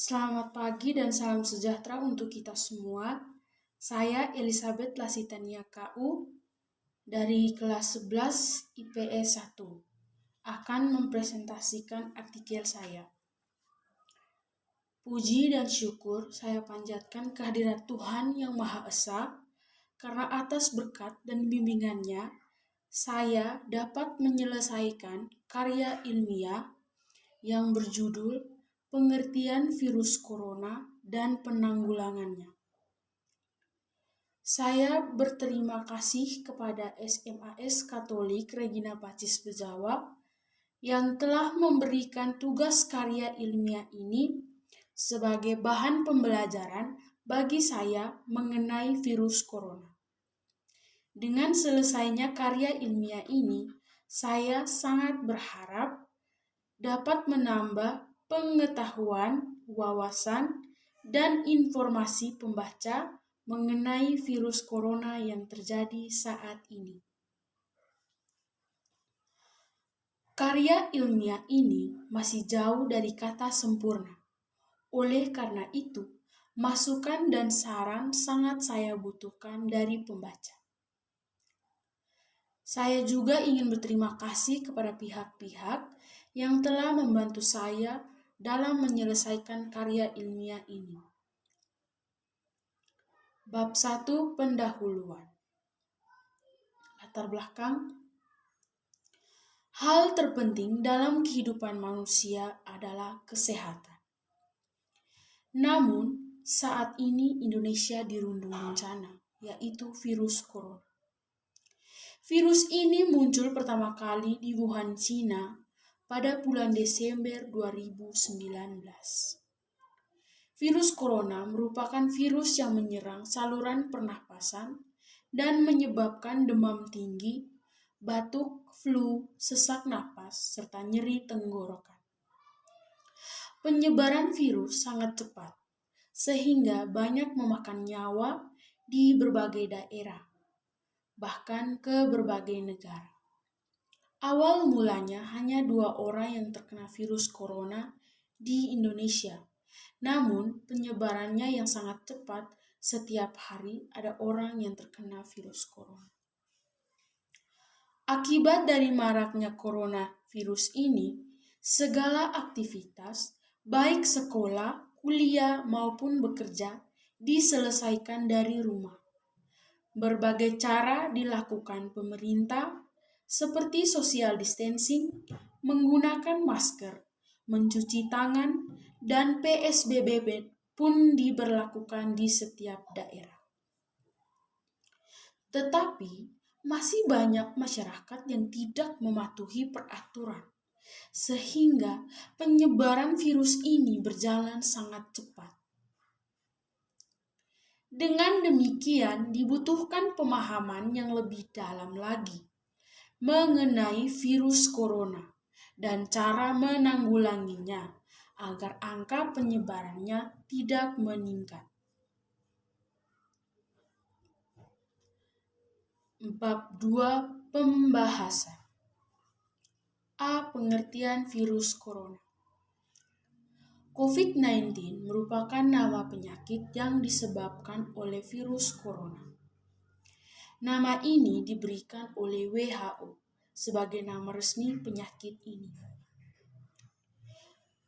Selamat pagi dan salam sejahtera untuk kita semua. Saya Elizabeth Lasitania KU dari kelas 11 IPS 1 akan mempresentasikan artikel saya. Puji dan syukur saya panjatkan kehadirat Tuhan Yang Maha Esa karena atas berkat dan bimbingannya saya dapat menyelesaikan karya ilmiah yang berjudul Pengertian Virus Corona dan Penanggulangannya. Saya berterima kasih kepada SMAS Katolik Regina Pacis Bejawa yang telah memberikan tugas karya ilmiah ini sebagai bahan pembelajaran bagi saya mengenai virus corona. Dengan selesainya karya ilmiah ini, saya sangat berharap dapat menambah pengetahuan, wawasan, dan informasi pembaca mengenai virus corona yang terjadi saat ini. Karya ilmiah ini masih jauh dari kata sempurna. Oleh karena itu, masukan dan saran sangat saya butuhkan dari pembaca. Saya juga ingin berterima kasih kepada pihak-pihak yang telah membantu saya dalam menyelesaikan karya ilmiah ini. Bab 1 Pendahuluan. Latar belakang. Hal terpenting dalam kehidupan manusia adalah kesehatan. Namun, saat ini Indonesia dirundung bencana, yaitu virus corona. Virus ini muncul pertama kali di Wuhan, Cina pada bulan Desember 2019. Virus corona merupakan virus yang menyerang saluran pernapasan dan menyebabkan demam tinggi, batuk, flu, sesak napas, serta nyeri tenggorokan. Penyebaran virus sangat cepat, sehingga banyak memakan nyawa di berbagai daerah, bahkan ke berbagai negara. Awal mulanya hanya 2 orang yang terkena virus corona di Indonesia. Namun penyebarannya yang sangat cepat, setiap hari ada orang yang terkena virus corona. Akibat dari maraknya coronavirus ini, segala aktivitas, baik sekolah, kuliah maupun bekerja, diselesaikan dari rumah. Berbagai cara dilakukan pemerintah, seperti social distancing, menggunakan masker, mencuci tangan, dan PSBB pun diberlakukan di setiap daerah. Tetapi masih banyak masyarakat yang tidak mematuhi peraturan, sehingga penyebaran virus ini berjalan sangat cepat. Dengan demikian dibutuhkan pemahaman yang lebih dalam lagi mengenai virus corona dan cara menanggulanginya agar angka penyebarannya tidak meningkat. Bab 2 Pembahasan. A. Pengertian virus corona. COVID-19 merupakan nama penyakit yang disebabkan oleh virus corona. Nama ini diberikan oleh WHO sebagai nama resmi penyakit ini.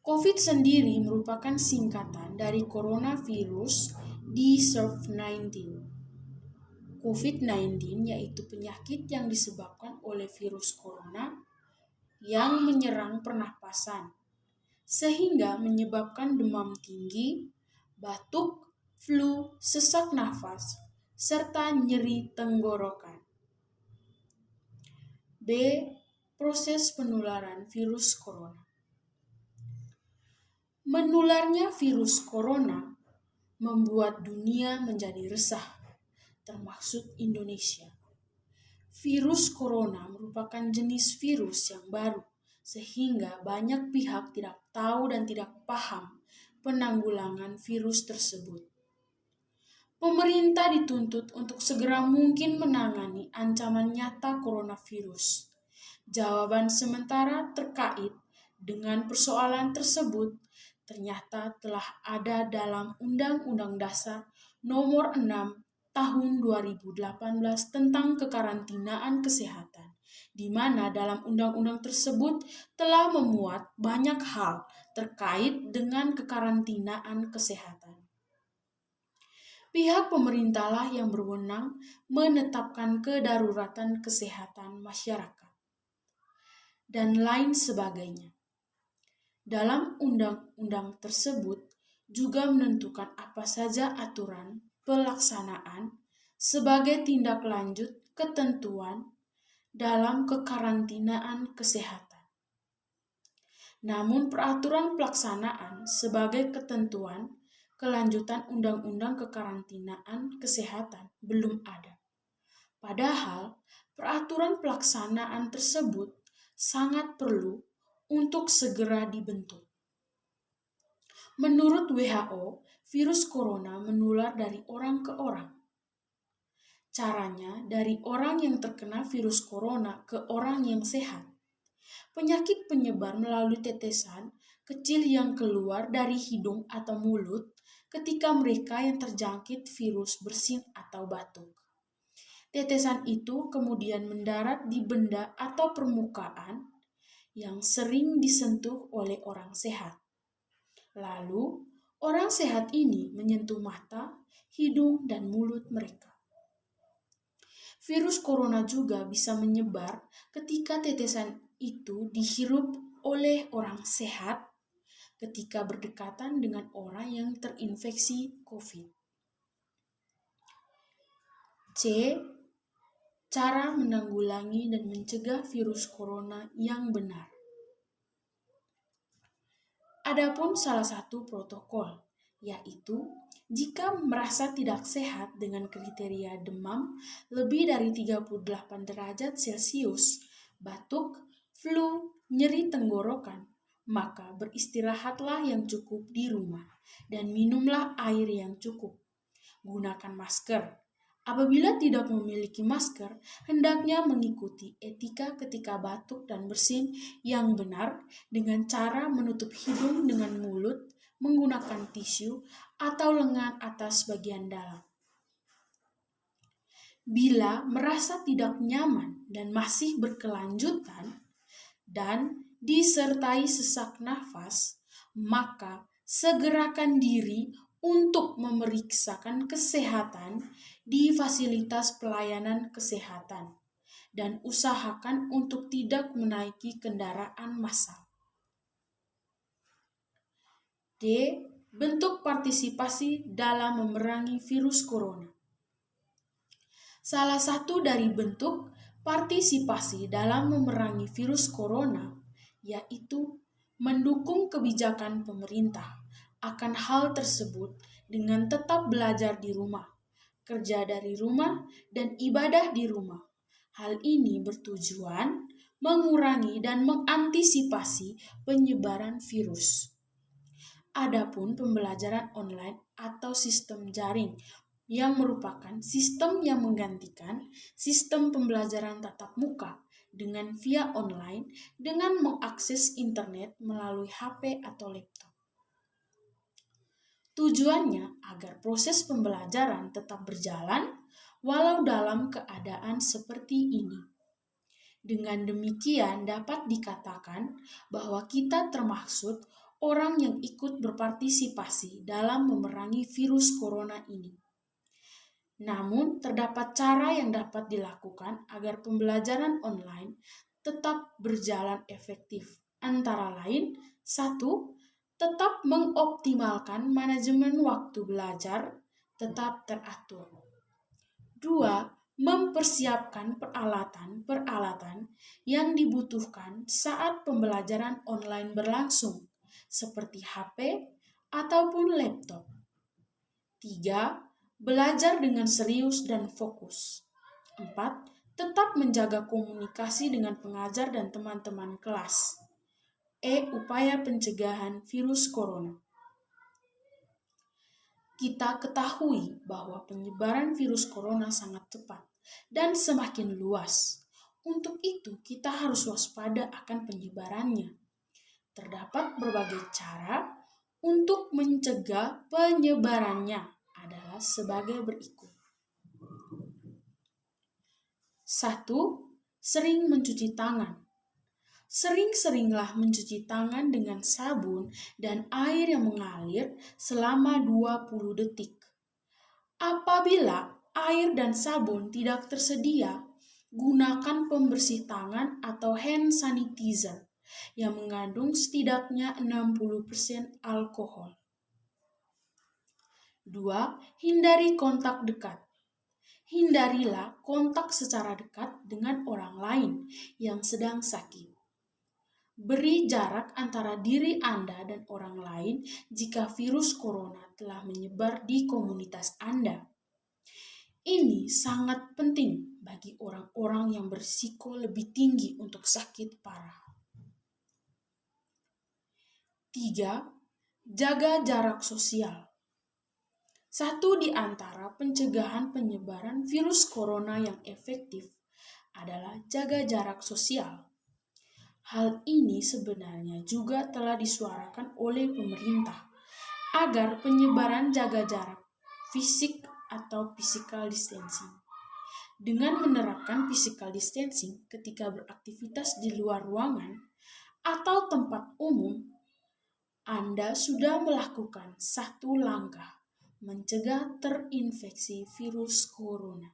COVID sendiri merupakan singkatan dari coronavirus SARS-CoV-19. COVID-19 yaitu penyakit yang disebabkan oleh virus corona yang menyerang pernapasan, sehingga menyebabkan demam tinggi, batuk, flu, sesak nafas, serta nyeri tenggorokan. B. Proses penularan virus corona. Menularnya virus corona membuat dunia menjadi resah, termasuk Indonesia. Virus corona merupakan jenis virus yang baru, sehingga banyak pihak tidak tahu dan tidak paham penanggulangan virus tersebut. Pemerintah dituntut untuk segera mungkin menangani ancaman nyata coronavirus. Jawaban sementara terkait dengan persoalan tersebut ternyata telah ada dalam Undang-Undang Dasar Nomor 6 Tahun 2018 tentang kekarantinaan kesehatan, di mana dalam undang-undang tersebut telah memuat banyak hal terkait dengan kekarantinaan kesehatan. Pihak pemerintahlah yang berwenang menetapkan kedaruratan kesehatan masyarakat dan lain sebagainya. Dalam undang-undang tersebut juga menentukan apa saja aturan pelaksanaan sebagai tindak lanjut ketentuan dalam kekarantinaan kesehatan. Namun peraturan pelaksanaan sebagai ketentuan kelanjutan Undang-Undang Kekarantinaan Kesehatan belum ada. Padahal peraturan pelaksanaan tersebut sangat perlu untuk segera dibentuk. Menurut WHO, virus corona menular dari orang ke orang. Caranya dari orang yang terkena virus corona ke orang yang sehat. Penyakit penyebar melalui tetesan kecil yang keluar dari hidung atau mulut ketika mereka yang terjangkit virus bersin atau batuk. Tetesan itu kemudian mendarat di benda atau permukaan yang sering disentuh oleh orang sehat. Lalu, orang sehat ini menyentuh mata, hidung, dan mulut mereka. Virus corona juga bisa menyebar ketika tetesan itu dihirup oleh orang sehat ketika berdekatan dengan orang yang terinfeksi COVID. C. Cara menanggulangi dan mencegah virus corona yang benar. Adapun salah satu protokol, yaitu jika merasa tidak sehat dengan kriteria demam lebih dari 38 derajat Celcius, batuk, flu, nyeri tenggorokan, maka beristirahatlah yang cukup di rumah dan minumlah air yang cukup. Gunakan masker. Apabila tidak memiliki masker, hendaknya mengikuti etika ketika batuk dan bersin yang benar dengan cara menutup hidung dengan mulut menggunakan tisu atau lengan atas bagian dalam. Bila merasa tidak nyaman dan masih berkelanjutan dan disertai sesak nafas, maka segerakan diri untuk memeriksakan kesehatan di fasilitas pelayanan kesehatan dan usahakan untuk tidak menaiki kendaraan massal. D. Bentuk partisipasi dalam memerangi virus corona. Salah satu dari bentuk partisipasi dalam memerangi virus corona yaitu mendukung kebijakan pemerintah akan hal tersebut dengan tetap belajar di rumah, kerja dari rumah, dan ibadah di rumah. Hal ini bertujuan mengurangi dan mengantisipasi penyebaran virus. Adapun pembelajaran online atau sistem jaring yang merupakan sistem yang menggantikan sistem pembelajaran tatap muka dengan via online dengan mengakses internet melalui HP atau laptop. Tujuannya agar proses pembelajaran tetap berjalan walau dalam keadaan seperti ini. Dengan demikian dapat dikatakan bahwa kita termaksud orang yang ikut berpartisipasi dalam memerangi virus corona ini. Namun, terdapat cara yang dapat dilakukan agar pembelajaran online tetap berjalan efektif. Antara lain, 1. Tetap mengoptimalkan manajemen waktu belajar, tetap teratur. 2. Mempersiapkan peralatan-peralatan yang dibutuhkan saat pembelajaran online berlangsung, seperti HP ataupun laptop. 3. Belajar dengan serius dan fokus. 4. Tetap menjaga komunikasi dengan pengajar dan teman-teman kelas. Upaya pencegahan virus corona. Kita ketahui bahwa penyebaran virus corona sangat cepat dan semakin luas. Untuk itu, kita harus waspada akan penyebarannya. Terdapat berbagai cara mencegah penyebarannya adalah sebagai berikut. 1. Sering mencuci tangan. Sering-seringlah mencuci tangan dengan sabun dan air yang mengalir selama 20 detik. Apabila air dan sabun tidak tersedia, gunakan pembersih tangan atau hand sanitizer yang mengandung setidaknya 60% alkohol. 2. Hindari kontak dekat. Hindarilah kontak secara dekat dengan orang lain yang sedang sakit. Beri jarak antara diri Anda dan orang lain jika virus corona telah menyebar di komunitas Anda. Ini sangat penting bagi orang-orang yang berisiko lebih tinggi untuk sakit parah. 3. Jaga jarak sosial. Satu di antara pencegahan penyebaran virus corona yang efektif adalah jaga jarak sosial. Hal ini sebenarnya juga telah disuarakan oleh pemerintah agar penyebaran jaga jarak fisik atau physical distancing. Dengan menerapkan physical distancing ketika beraktivitas di luar ruangan atau tempat umum, Anda sudah melakukan satu langkah mencegah terinfeksi virus corona.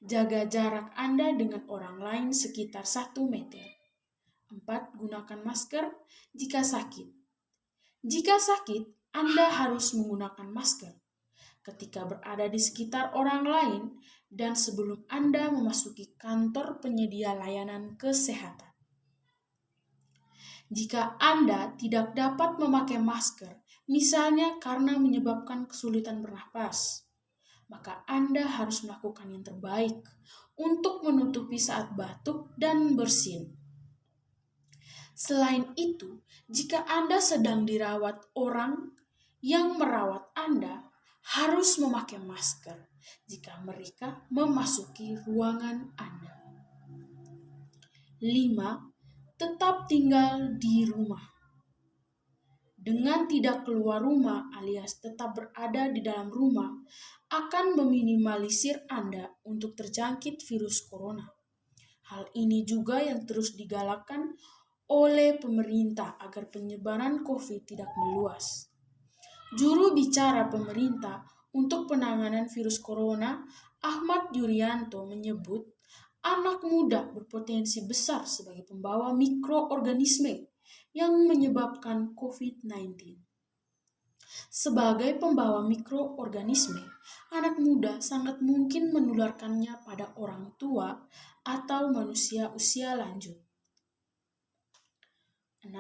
Jaga jarak Anda dengan orang lain sekitar 1 meter. 4. Gunakan masker jika sakit. Jika sakit, Anda harus menggunakan masker ketika berada di sekitar orang lain dan sebelum Anda memasuki kantor penyedia layanan kesehatan. Jika Anda tidak dapat memakai masker, misalnya karena menyebabkan kesulitan bernapas, maka Anda harus melakukan yang terbaik untuk menutupi saat batuk dan bersin. Selain itu, jika Anda sedang dirawat, orang yang merawat Anda harus memakai masker jika mereka memasuki ruangan Anda. 5. Tetap tinggal di rumah. Dengan tidak keluar rumah alias tetap berada di dalam rumah akan meminimalisir Anda untuk terjangkit virus corona. Hal ini juga yang terus digalakkan oleh pemerintah agar penyebaran COVID tidak meluas. Juru bicara pemerintah untuk penanganan virus corona, Ahmad Yuryanto, menyebut anak muda berpotensi besar sebagai pembawa mikroorganisme yang menyebabkan COVID-19. Sebagai pembawa mikroorganisme, anak muda sangat mungkin menularkannya pada orang tua atau manusia usia lanjut. 6.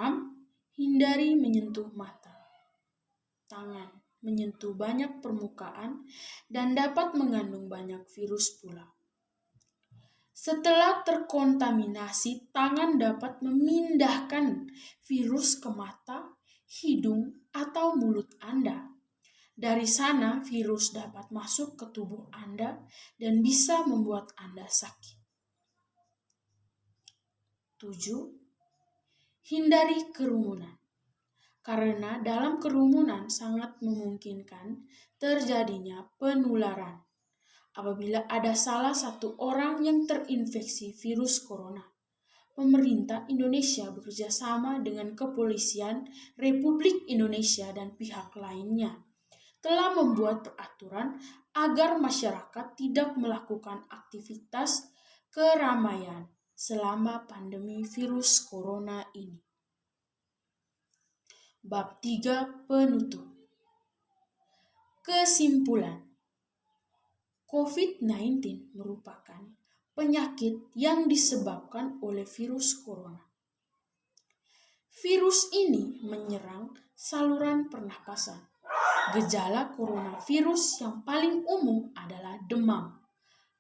Hindari menyentuh mata, tangan, menyentuh banyak permukaan dan dapat mengandung banyak virus pula. Setelah terkontaminasi, tangan dapat memindahkan virus ke mata, hidung, atau mulut Anda. Dari sana, virus dapat masuk ke tubuh Anda dan bisa membuat Anda sakit. 7. Hindari kerumunan. Karena dalam kerumunan sangat memungkinkan terjadinya penularan apabila ada salah satu orang yang terinfeksi virus corona. Pemerintah Indonesia bekerja sama dengan Kepolisian Republik Indonesia dan pihak lainnya telah membuat peraturan agar masyarakat tidak melakukan aktivitas keramaian selama pandemi virus corona ini. Bab 3 penutup. Kesimpulan. COVID-19 merupakan penyakit yang disebabkan oleh virus corona. Virus ini menyerang saluran pernapasan. Gejala coronavirus yang paling umum adalah demam,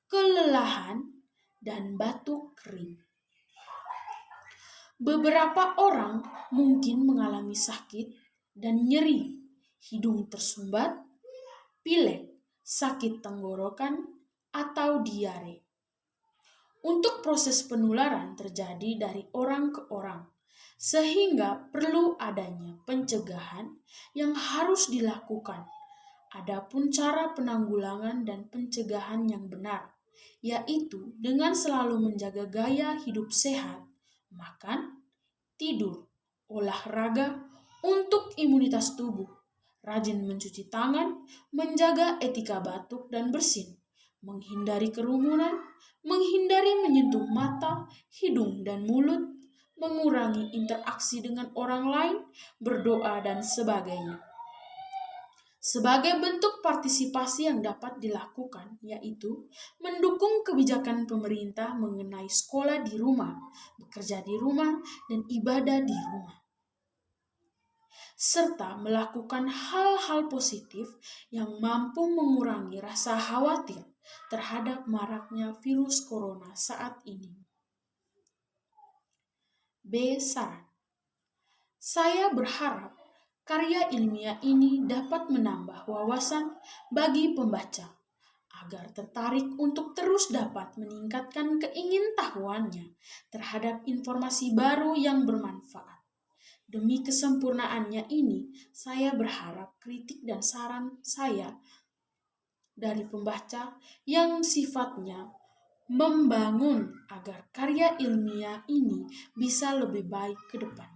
kelelahan, dan batuk kering. Beberapa orang mungkin mengalami sakit dan nyeri, hidung tersumbat, pilek, sakit tenggorokan, atau diare. Untuk proses penularan terjadi dari orang ke orang, sehingga perlu adanya pencegahan yang harus dilakukan. Adapun cara penanggulangan dan pencegahan yang benar, yaitu dengan selalu menjaga gaya hidup sehat, makan, tidur, olahraga untuk imunitas tubuh, rajin mencuci tangan, menjaga etika batuk dan bersin, menghindari kerumunan, menghindari menyentuh mata, hidung, dan mulut, mengurangi interaksi dengan orang lain, berdoa, dan sebagainya. Sebagai bentuk partisipasi yang dapat dilakukan, yaitu mendukung kebijakan pemerintah mengenai sekolah di rumah, bekerja di rumah, dan ibadah di rumah, serta melakukan hal-hal positif yang mampu mengurangi rasa khawatir terhadap maraknya virus corona saat ini. B. Saran. Saya berharap karya ilmiah ini dapat menambah wawasan bagi pembaca agar tertarik untuk terus dapat meningkatkan keingintahuannya terhadap informasi baru yang bermanfaat. Demi kesempurnaannya ini, saya berharap kritik dan saran saya dari pembaca yang sifatnya membangun agar karya ilmiah ini bisa lebih baik ke depan.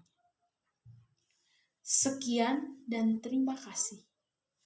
Sekian dan terima kasih.